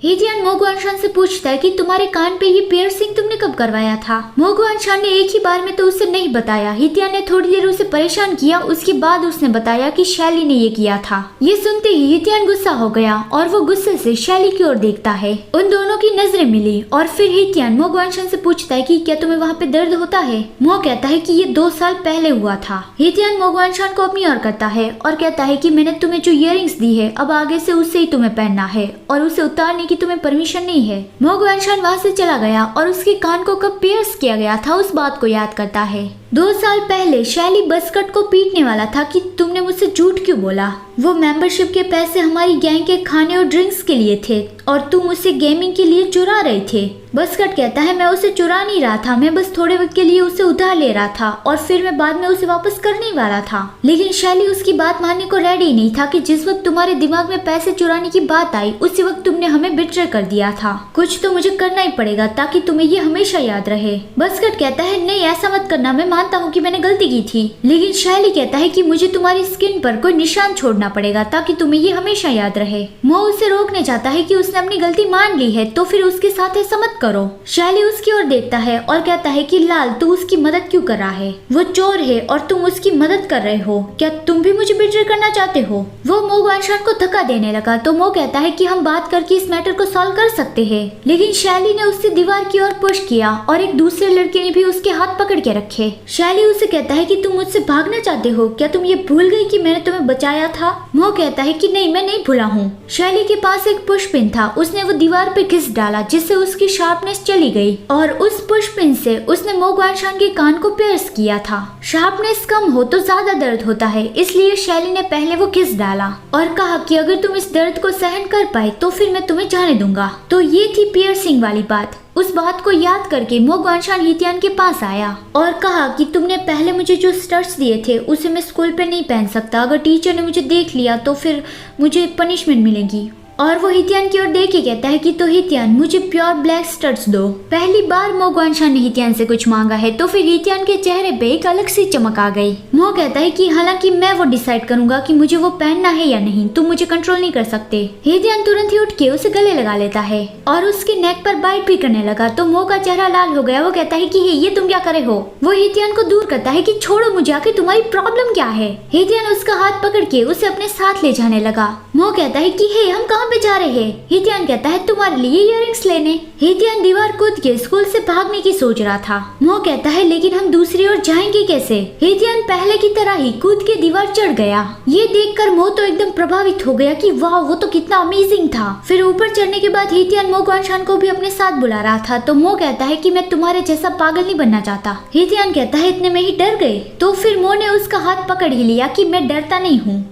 हितियान मो गुआनशान से पूछता है कि तुम्हारे कान पे ये पियर्सिंग तुमने कब करवाया था। मो गुआनशान ने एक ही बार में तो उसे नहीं बताया। हितियान ने थोड़ी देर उसे परेशान किया, उसके बाद उसने बताया कि शैली ने ये किया था। ये सुनते ही हितियान गुस्सा हो गया और वो गुस्से से शैली की ओर देखता है। उन दोनों की नजरें मिली और फिर हितियान मो गुआनशान से पूछता है कि क्या तुम्हें वहाँ पे दर्द होता है। मो कहता है कि ये 2 साल पहले हुआ था। हितियान मो गुआनशान को अपनी ओर करता है और कहता है कि मैंने तुम्हें जो इयररिंग्स दी है अब आगे से उससे ही तुम्हें पहनना है और उसे उतारने की तुम्हें परमिशन नहीं है। मो गुआनशान वहाँ से चला गया और उसके कान को कब पियर्स किया गया था उस बात को याद करता है। 2 साल पहले शैली बसकट को पीटने वाला था कि तुमने मुझसे झूठ क्यों बोला। वो मेंबरशिप के पैसे हमारी गैंग के खाने और ड्रिंक्स के लिए थे और तुम उसे गेमिंग के लिए चुरा रहे थे। बसकट कहता है मैं उसे चुरा नहीं रहा था, मैं बस थोड़े वक्त के लिए उसे उधार ले रहा था और फिर मैं बाद में उसे वापस करने वाला था। लेकिन शैली उसकी बात मानने को रेडी नहीं था कि जिस वक्त तुम्हारे दिमाग में पैसे चुराने की बात आई उसी वक्त तुमने हमें बिट्रे कर दिया था। कुछ तो मुझे करना ही पड़ेगा ताकि तुम्हें ये हमेशा याद रहे। बसकट कहता है नहीं ऐसा मत करना, मैं मानता हूँ कि मैंने गलती की थी। लेकिन शैली कहता है कि मुझे तुम्हारी स्किन पर कोई निशान छोड़ना पड़ेगा ताकि तुम्हें ये हमेशा याद रहे। मो उसे रोकने चाहता है कि उसने अपनी गलती मान ली है तो फिर उसके साथ ऐसा मत करो। शैली उसकी ओर देखता है और कहता है कि लाल तू उसकी मदद क्यों कर रहा है, वो चोर है और तुम उसकी मदद कर रहे हो, क्या तुम भी मुझे बिट्रे करना चाहते हो। वो मो गुआनशान को धक्का देने लगा तो मो कहता है कि हम बात करके इस मैटर को सॉल्व कर सकते हैं। लेकिन शैली ने उससे दीवार की ओर पुश किया और एक दूसरे लड़के ने भी उसके हाथ पकड़ के रखे। शैली उसे कहता है कि तुम मुझसे भागना चाहते हो, क्या तुम ये भूल गई कि मैंने तुम्हें बचाया था। मो कहता है कि नहीं मैं नहीं भूला हूँ। शैली के पास एक पुश पिन था, उसने वो दीवार पे घिस डाला जिससे उसकी शार्पनेस चली गई और उस पुश पिन से उसने मो गुआनशान के कान को पियर्स किया था। शार्पनेस कम हो तो ज्यादा दर्द होता है, इसलिए शैली ने पहले वो घिस डाला और कहा कि अगर तुम इस दर्द को सहन कर पाए तो फिर मैं तुम्हें जाने दूंगा। तो ये थी पियर्सिंग वाली बात। उस बात को याद करके मो गुआनशान हितियान के पास आया और कहा कि तुमने पहले मुझे जो स्टड्स दिए थे उसे मैं स्कूल पे नहीं पहन सकता, अगर टीचर ने मुझे देख लिया तो फिर मुझे पनिशमेंट मिलेगी। और वो हितियान की ओर देख के कहता है कि तो हितियान मुझे प्योर ब्लैक स्टड्स दो। पहली बार मो गुआनशान ने हितियान से कुछ मांगा है तो फिर हितियान के चेहरे पे एक अलग सी चमक आ गई। मो कहता है कि हालांकि मैं वो डिसाइड करूंगा कि मुझे वो पहनना है या नहीं, तुम मुझे कंट्रोल नहीं कर सकते। हितियान तुरंत ही उठ के उसे गले लगा लेता है और उसके नेक पर बाइट भी करने लगा तो मो का चेहरा लाल हो गया। वो कहता है कि ये तुम क्या करे हो। वो हितियान को दूर करता है कि छोड़ो मुझे, आखिर तुम्हारी प्रॉब्लम क्या है। हितियान उसका हाथ पकड़ के उसे अपने साथ ले जाने लगा। मो कहता है कि हे हम कहाँ पे जा रहे हैं। हितियान कहता है तुम्हारे लिए इयररिंग्स लेने। हितियान दीवार कूद के स्कूल से भागने की सोच रहा था। मो कहता है लेकिन हम दूसरी ओर जाएंगे कैसे। हितियान पहले की तरह ही कूद के दीवार चढ़ गया। ये देखकर मो तो एकदम प्रभावित हो गया कि वाह वो तो कितना अमेजिंग था। फिर ऊपर चढ़ने के बाद हितियान मो गुआनशान को भी अपने साथ बुला रहा था तो मो कहता है कि मैं तुम्हारे जैसा पागल नहीं बनना चाहता। हितियान कहता है इतने में ही डर गए। तो फिर मो ने उसका हाथ पकड़ ही लिया कि मैं डरता नहीं हूँ।